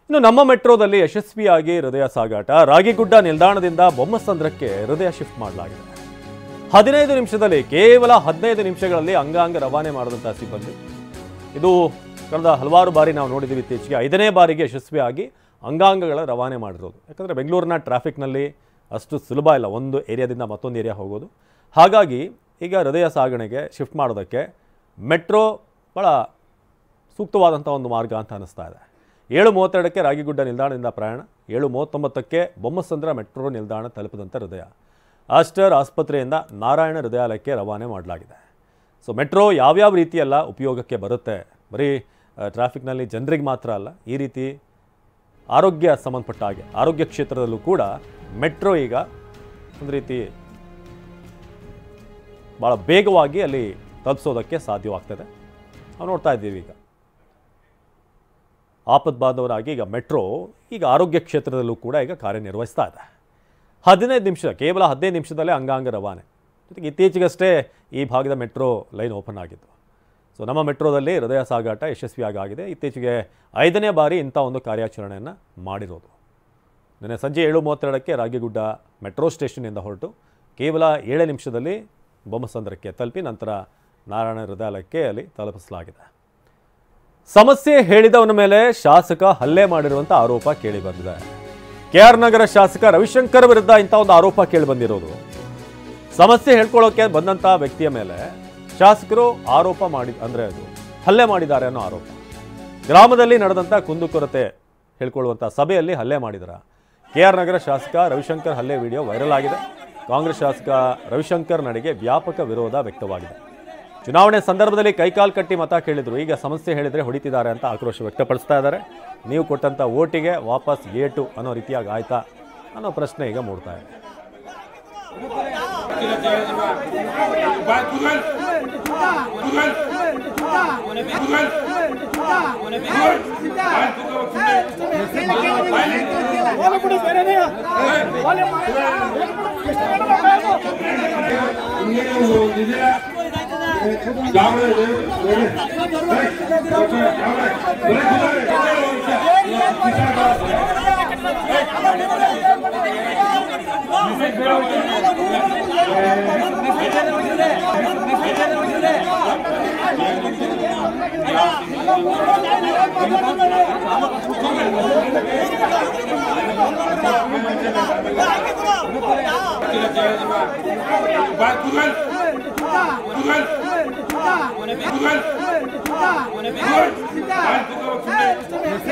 ಇನ್ನು ನಮ್ಮ ಮೆಟ್ರೋದಲ್ಲಿ ಯಶಸ್ವಿಯಾಗಿ ಹೃದಯ ಸಾಗಾಟ ರಾಗಿಗುಡ್ಡ ನಿಲ್ದಾಣದಿಂದ ಬೊಮ್ಮಸಂದ್ರಕ್ಕೆ ಹೃದಯ ಶಿಫ್ಟ್ ಮಾಡಲಾಗಿದೆ. 15 ನಿಮಿಷದಲ್ಲಿ ಕೇವಲ 15 ನಿಮಿಷಗಳಲ್ಲಿ ಅಂಗಾಂಗ ರವಾನೆ ಮಾಡಿದಂತಹ ಸಿಬ್ಬಂದಿ. ಇದು ಕಳೆದ ಹಲವಾರು ಬಾರಿ ನಾವು ನೋಡಿದ್ದೀವಿ. ಇತ್ತೀಚೆಗೆ 5ನೇ ಬಾರಿಗೆ ಯಶಸ್ವಿಯಾಗಿ ಅಂಗಾಂಗಗಳ ರವಾನೆ ಮಾಡಿರೋದು. ಯಾಕಂದರೆ ಬೆಂಗಳೂರಿನ ಟ್ರಾಫಿಕ್ನಲ್ಲಿ ಅಷ್ಟು ಸುಲಭ ಇಲ್ಲ ಒಂದು ಏರಿಯಾದಿಂದ ಮತ್ತೊಂದು ಏರಿಯಾ ಹೋಗೋದು. ಹಾಗಾಗಿ ಈಗ ಹೃದಯ ಸಾಗಣೆಗೆ ಶಿಫ್ಟ್ ಮಾಡೋದಕ್ಕೆ ಮೆಟ್ರೋ ಭಾಳ ಸೂಕ್ತವಾದಂಥ ಒಂದು ಮಾರ್ಗ ಅಂತ ಅನ್ನಿಸ್ತಾ ಇದೆ. 7:32ಕ್ಕೆ ರಾಗಿಗುಡ್ಡ ನಿಲ್ದಾಣದಿಂದ ಪ್ರಯಾಣ, 7:39ಕ್ಕೆ ಬೊಮ್ಮಸಂದ್ರ ಮೆಟ್ರೋ ನಿಲ್ದಾಣ ತಲುಪಿದಂಥ ಹೃದಯ ಆಸ್ಟರ್ ಆಸ್ಪತ್ರೆಯಿಂದ ನಾರಾಯಣ ಹೃದಯಾಲಯಕ್ಕೆ ರವಾನೆ ಮಾಡಲಾಗಿದೆ. ಸೊ ಮೆಟ್ರೋ ಯಾವ್ಯಾವ ರೀತಿಯೆಲ್ಲ ಉಪಯೋಗಕ್ಕೆ ಬರುತ್ತೆ, ಬರೀ ಟ್ರಾಫಿಕ್ನಲ್ಲಿ ಜನರಿಗೆ ಮಾತ್ರ ಅಲ್ಲ, ಈ ರೀತಿ ಆರೋಗ್ಯ ಸಂಬಂಧಪಟ್ಟ ಹಾಗೆ ಆರೋಗ್ಯ ಕ್ಷೇತ್ರದಲ್ಲೂ ಕೂಡ ಮೆಟ್ರೋ ಈಗ ಒಂದು ರೀತಿ ಭಾಳ ಬೇಗವಾಗಿ ಅಲ್ಲಿ ತಲುಪಿಸೋದಕ್ಕೆ ಸಾಧ್ಯವಾಗ್ತದೆ. ನಾವು ನೋಡ್ತಾ ಇದ್ದೀವಿ ಈಗ ಆಪತ್ಬಾಂಧವರಾಗಿ ಈಗ ಮೆಟ್ರೋ ಈಗ ಆರೋಗ್ಯ ಕ್ಷೇತ್ರದಲ್ಲೂ ಕೂಡ ಈಗ ಕಾರ್ಯನಿರ್ವಹಿಸ್ತಾ ಇದೆ. 15 ನಿಮಿಷ, ಕೇವಲ 15 ನಿಮಿಷದಲ್ಲೇ ಅಂಗಾಂಗ ರವಾನೆ. ಜೊತೆಗೆ ಇತ್ತೀಚೆಗಷ್ಟೇ ಈ ಭಾಗದ ಮೆಟ್ರೋ ಲೈನ್ ಓಪನ್ ಆಗಿತ್ತು. ಸೊ ನಮ್ಮ ಮೆಟ್ರೋದಲ್ಲಿ ಹೃದಯ ಸಾಗಾಟ ಯಶಸ್ವಿಯಾಗಿ ಆಗಿದೆ. ಇತ್ತೀಚೆಗೆ 5ನೇ ಬಾರಿ ಇಂಥ ಒಂದು ಕಾರ್ಯಾಚರಣೆಯನ್ನು ಮಾಡಿರೋದು. ನಿನ್ನೆ ಸಂಜೆ 7:32ಕ್ಕೆ ರಾಗಿಗುಡ್ಡ ಮೆಟ್ರೋ ಸ್ಟೇಷನ್ನಿಂದ ಹೊರಟು ಕೇವಲ 7 ನಿಮಿಷದಲ್ಲಿ ಬೊಮ್ಮಸಂದ್ರಕ್ಕೆ ತಲುಪಿ ನಂತರ ನಾರಾಯಣ ಹೃದಯಾಲಯಕ್ಕೆ ಅಲ್ಲಿ ತಲುಪಿಸಲಾಗಿದೆ. ಸಮಸ್ಯೆ ಹೇಳಿದವನ ಮೇಲೆ ಶಾಸಕ ಹಲ್ಲೆ ಮಾಡಿರುವಂಥ ಆರೋಪ ಕೇಳಿ ಬಂದಿದೆ. KR ನಗರ ಶಾಸಕ ರವಿಶಂಕರ್ ವಿರುದ್ಧ ಇಂಥ ಒಂದು ಆರೋಪ ಕೇಳಿ ಬಂದಿರೋದು. ಸಮಸ್ಯೆ ಹೇಳ್ಕೊಳ್ಳೋಕೆ ಬಂದಂಥ ವ್ಯಕ್ತಿಯ ಮೇಲೆ ಶಾಸಕರು ಆರೋಪ ಅದು ಹಲ್ಲೆ ಮಾಡಿದ್ದಾರೆ ಅನ್ನೋ ಆರೋಪ. ಗ್ರಾಮದಲ್ಲಿ ನಡೆದಂಥ ಕುಂದುಕೊರತೆ ಹೇಳ್ಕೊಳ್ಳುವಂಥ ಸಭೆಯಲ್ಲಿ ಹಲ್ಲೆ ಮಾಡಿದರ. KR ನಗರ ಶಾಸಕ ರವಿಶಂಕರ್ ಹಲ್ಲೆ ವಿಡಿಯೋ ವೈರಲ್ ಆಗಿದೆ. ಕಾಂಗ್ರೆಸ್ ಶಾಸಕ ರವಿಶಂಕರ್ ನಡೆಗೆ ವ್ಯಾಪಕ ವಿರೋಧ ವ್ಯಕ್ತವಾಗಿದೆ. ಚುನಾವಣೆ ಸಂದರ್ಭದಲ್ಲಿ ಕೈಕಾಲು ಕಟ್ಟಿ ಮತ ಕೇಳಿದ್ರು, ಈಗ ಸಮಸ್ಯೆ ಹೇಳಿದರೆ ಹೊಡಿತಿದ್ದಾರೆ ಅಂತ ಆಕ್ರೋಶ ವ್ಯಕ್ತಪಡಿಸ್ತಾ ಇದ್ದಾರೆ. ನೀವು ಕೊಟ್ಟಂಥ ಓಟಿಗೆ ವಾಪಸ್ ಏಟು ಅನ್ನೋ ರೀತಿಯಾಗಿ ಆಯ್ತಾ ಅನ್ನೋ ಪ್ರಶ್ನೆ ಈಗ ಮೂಡ್ತಾ ಇದೆ.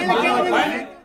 Google.